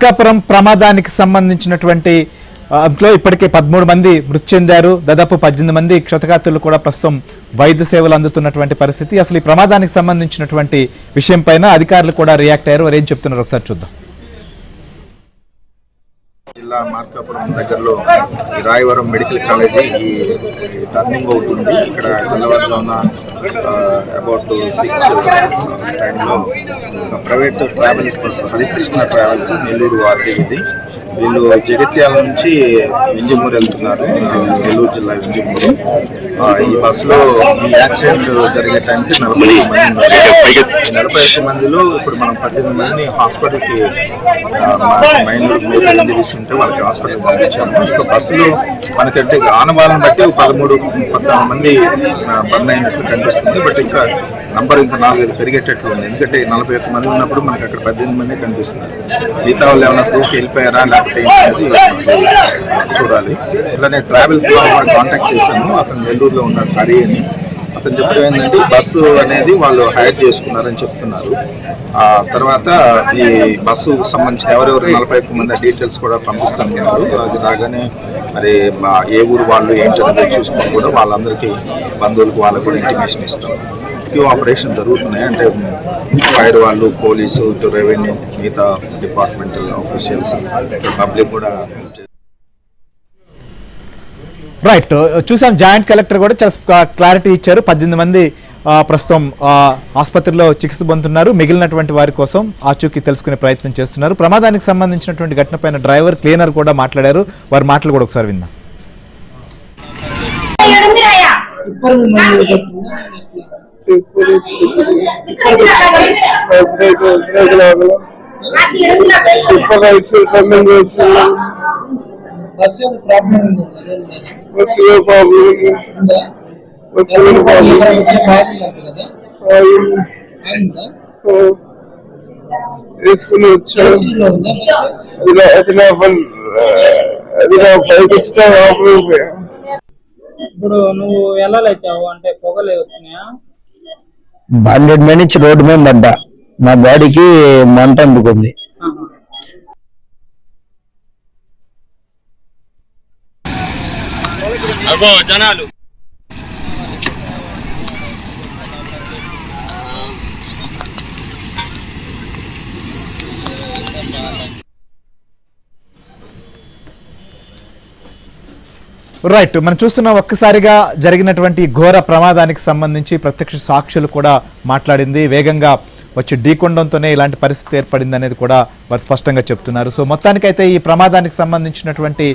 మార్కాపురం ప్రమాదానికి సంబంధించినటువంటి ఇప్పటికే 13 మంది మృతి చెందారు. దాదాపు 18 మంది క్షతగాత్రులు కూడా ప్రస్తుతం వైద్య సేవలు అందుతున్నటువంటి పరిస్థితి. అసలు ఈ ప్రమాదానికి సంబంధించినటువంటి విషయం పైన అధికారులు కూడా రియాక్ట్ అయ్యారు. వారు ఏం చెప్తున్నారు ఒకసారి చూద్దాం. జిల్లా మార్కాపురం దగ్గరలో రాయవరం మెడికల్ కాలేజీ ఈ టర్నింగ్ అవుతుంది. ఇక్కడ తెల్లవారుజామున అబౌట్ 6 టైంలో private travels bus Harikrishna travels Nellore వారికి వీళ్ళు జగిత్యాల నుంచి వింజమూరు వెళ్తున్నారు, నెల్లూరు జిల్లా వింజమూరు. ఈ బస్సులో ఈ యాక్సిడెంట్ జరిగే టైంకి 41 మందిలో ఇప్పుడు మనం 18 మందిని హాస్పిటల్కి మైనూరు ఇంజరీస్ ఉంటే వాళ్ళకి హాస్పిటల్కి పంపించాము. ఇక బస్సులో మనకంటే ఆనవాళ్ళని బట్టి 13-14 మంది బర్న్ అయినట్లు కనిపిస్తుంది. బట్ ఇంకా నంబర్ ఇంకా 4-5 పెరిగేటట్లు ఉంది. ఎందుకంటే 41 మంది ఉన్నప్పుడు మనకి అక్కడ 18 మంది కనిపిస్తున్నారు. మిగతా వాళ్ళు ఏమైనా దూకి వెళ్ళిపోయారా లేకపోతే చూడాలి. ఇలానే ట్రావెల్స్ కాంటాక్ట్ చేశాను. అతను నెల్లూరులో ఉన్నాడు హరి అని. అతను చెప్పడం ఏంటంటే బస్సు అనేది వాళ్ళు హైర్ చేసుకున్నారని చెప్తున్నారు. ఆ తర్వాత ఈ బస్సు సంబంధించిన ఎవరెవరు 41 మంది డీటెయిల్స్ కూడా పంపిస్తున్నారు. అది రాగానే మరి ఏ ఊరు వాళ్ళు ఏంటనేది చూసుకొని కూడా వాళ్ళందరికీ బంధువులకు వాళ్ళకు కూడా ఇంటిమేషన్ ఇస్తాం. ఫ్యూ ఆపరేషన్ జరుగుతున్నాయి. అంటే ఫైర్ వాళ్ళు, పోలీసు, రెవెన్యూ, మిగతా డిపార్ట్మెంటల్ ఆఫీషియల్స్, పబ్లిక్ కూడా. రైట్, చూసాం. జాయింట్ కలెక్టర్ కూడా చాలా క్లారిటీ ఇచ్చారు. 18 మంది ప్రస్తుతం ఆసుపత్రిలో చికిత్స పొందుతున్నారు. మిగిలినటువంటి వారి కోసం ఆచూకీ తెలుసుకునే ప్రయత్నం చేస్తున్నారు. ప్రమాదానికి సంబంధించినటువంటి ఘటనపైన డ్రైవర్, క్లీనర్ కూడా మాట్లాడారు. వారి మాటలు కూడా ఒకసారి విందాం. చేసుకుని వచ్చాను. ఇప్పుడు నువ్వు ఎలా లేచావు? అంటే పొగలే వచ్చినాయా? 100 మినిట్స్ రోడ్డు మీద పడ్డా. నా బాడీకి మంట అందుకుంది. జనాలు రైట్, మనం చూస్తున్న ఒక్కసారిగా జరిగినటువంటి ఘోర ప్రమాదానికి సంబంధించి ప్రత్యక్ష సాక్షులు కూడా మాట్లాడింది. వేగంగా వచ్చి ఢీకొండంతోనే ఇలాంటి పరిస్థితి ఏర్పడింది అనేది కూడా వారు స్పష్టంగా చెప్తున్నారు. సో మొత్తానికైతే ఈ ప్రమాదానికి సంబంధించినటువంటి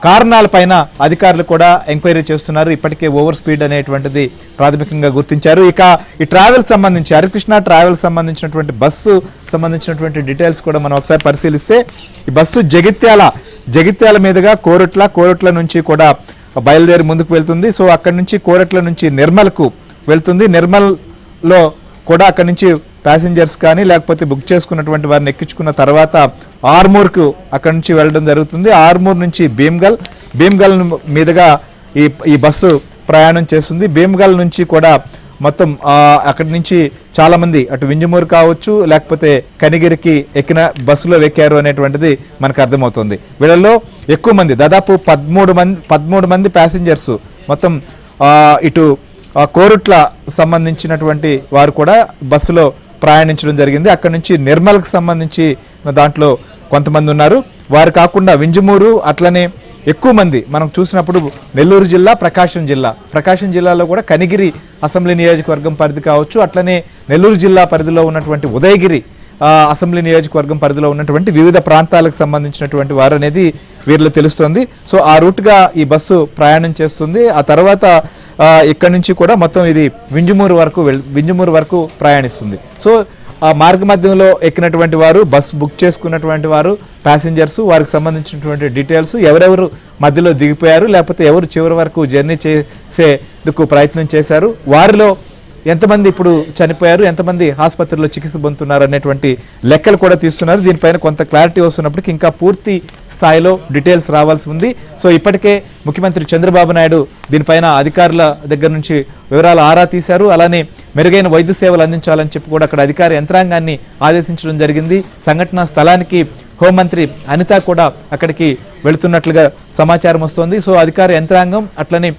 కారణాలపైన అధికారులు కూడా ఎంక్వైరీ చేస్తున్నారు. ఇప్పటికే ఓవర్ స్పీడ్ అనేటువంటిది ప్రాథమికంగా గుర్తించారు. ఇక ఈ ట్రావెల్ సంబంధించి హరికృష్ణ ట్రావెల్ సంబంధించినటువంటి బస్సు సంబంధించినటువంటి డీటెయిల్స్ కూడా మనం ఒకసారి పరిశీలిస్తే, ఈ బస్సు జగిత్యాల మీదుగా కోరుట్ల నుంచి కూడా బయలుదేరి ముందుకు వెళ్తుంది. సో అక్కడి నుంచి కోరుట్ల నుంచి నిర్మల్కు వెళ్తుంది. నిర్మల్లో కూడా అక్కడి నుంచి ప్యాసింజర్స్ కానీ లేకపోతే బుక్ చేసుకున్నటువంటి వారిని ఎక్కించుకున్న తర్వాత ఆర్మూర్కు అక్కడి నుంచి వెళ్ళడం జరుగుతుంది. ఆర్మూర్ నుంచి భీమ్గల్ మీదుగా ఈ బస్సు ప్రయాణం చేస్తుంది. భీమ్గల్ నుంచి కూడా మొత్తం అక్కడి నుంచి చాలా మంది అటు వింజమూరు కావచ్చు లేకపోతే కనిగిరికి ఎక్కిన బస్సులో ఎక్కారు అనేటువంటిది మనకు అర్థమవుతుంది. వీళ్ళల్లో ఎక్కువ మంది, దాదాపు 13 మంది ప్యాసింజర్స్ మొత్తం ఇటు కోరుట్ల సంబంధించినటువంటి వారు కూడా బస్సులో ప్రయాణించడం జరిగింది. అక్కడి నుంచి నిర్మల్కి సంబంధించి దాంట్లో కొంతమంది ఉన్నారు. వారు కాకుండా వింజమూరు, అట్లనే ఎక్కువ మంది మనం చూసినప్పుడు నెల్లూరు జిల్లా, ప్రకాశం జిల్లాలో కూడా కనిగిరి అసెంబ్లీ నియోజకవర్గం పరిధి కావచ్చు, అట్లనే నెల్లూరు జిల్లా పరిధిలో ఉన్నటువంటి ఉదయగిరి అసెంబ్లీ నియోజకవర్గం పరిధిలో ఉన్నటువంటి వివిధ ప్రాంతాలకు సంబంధించినటువంటి వారు అనేది వీరిలో తెలుస్తోంది. సో ఆ రూట్గా ఈ బస్సు ప్రయాణం చేస్తుంది. ఆ తర్వాత ఇక్కడి నుంచి కూడా మొత్తం ఇది వింజమూరు వరకు ప్రయాణిస్తుంది. సో ఆ మార్గ మధ్యంలో ఎక్కినటువంటి వారు, బస్సు బుక్ చేసుకున్నటువంటి వారు, ప్యాసింజర్స్, వారికి సంబంధించినటువంటి డీటెయిల్స్, ఎవరెవరు మధ్యలో దిగిపోయారు లేకపోతే ఎవరు చివరి వరకు జర్నీ చేసేందుకు ప్రయత్నం చేశారు, వారిలో ఎంతమంది ఇప్పుడు చనిపోయారు, ఎంతమంది ఆసుపత్రిలో చికిత్స పొందుతున్నారు అనేటువంటి లెక్కలు కూడా తీస్తున్నారు. దీనిపైన కొంత క్లారిటీ వస్తున్నప్పటికీ ఇంకా పూర్తి స్థాయిలో డీటెయిల్స్ రావాల్సి ఉంది. సో ఇప్పటికే ముఖ్యమంత్రి చంద్రబాబు నాయుడు దీనిపైన అధికారుల దగ్గర నుంచి వివరాలు ఆరా తీశారు. అలానే మెరుగైన వైద్య సేవలు అందించాలని చెప్పి కూడా అక్కడ అధికార యంత్రాంగాన్ని ఆదేశించడం జరిగింది. సంఘటనా స్థలానికి హోంమంత్రి అనిత కూడా అక్కడికి వెళుతున్నట్లుగా సమాచారం వస్తోంది. సో అధికార యంత్రాంగం అట్లనే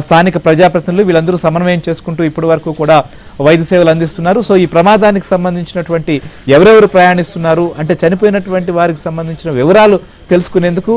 స్థానిక ప్రజాప్రతినిధులు వీళ్ళందరూ సమన్వయం చేసుకుంటూ ఇప్పటి వరకు కూడా వైద్య సేవలు అందిస్తున్నారు. సో ఈ ప్రమాదానికి సంబంధించినటువంటి ఎవరెవరు ప్రయాణిస్తున్నారు అంటే చనిపోయినటువంటి వారికి సంబంధించిన వివరాలు తెలుసుకునేందుకు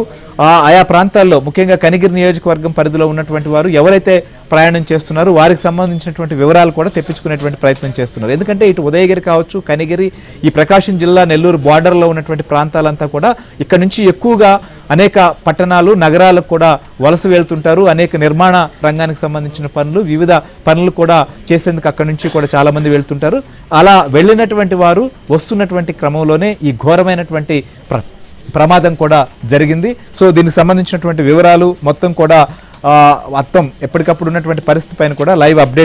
ఆయా ప్రాంతాల్లో ముఖ్యంగా కనిగిరి నియోజకవర్గం పరిధిలో ఉన్నటువంటి వారు ఎవరైతే ప్రయాణం చేస్తున్నారు వారికి సంబంధించినటువంటి వివరాలు కూడా తెప్పించుకునేటువంటి ప్రయత్నం చేస్తున్నారు. ఎందుకంటే ఇటు ఉదయగిరి కావచ్చు, కనిగిరి, ఈ ప్రకాశం జిల్లా నెల్లూరు బార్డర్లో ఉన్నటువంటి ప్రాంతాలంతా కూడా ఇక్కడ నుంచి ఎక్కువగా అనేక పట్టణాలు, నగరాలకు కూడా వలస వెళ్తుంటారు. అనేక నిర్మాణ రంగానికి సంబంధించిన పనులు, వివిధ పనులు కూడా చేసేందుకు అక్కడి నుంచి కూడా చాలా మంది వెళ్తుంటారు. అలా వెళ్ళినటువంటి వారు వస్తున్నటువంటి క్రమంలోనే ఈ ఘోరమైనటువంటి ప్రమాదం కూడా జరిగింది. సో దీనికి సంబంధించినటువంటి వివరాలు మొత్తం కూడా ఎప్పటికప్పుడు ఉన్నటువంటి పరిస్థితి పైన కూడా లైవ్ అప్డేట్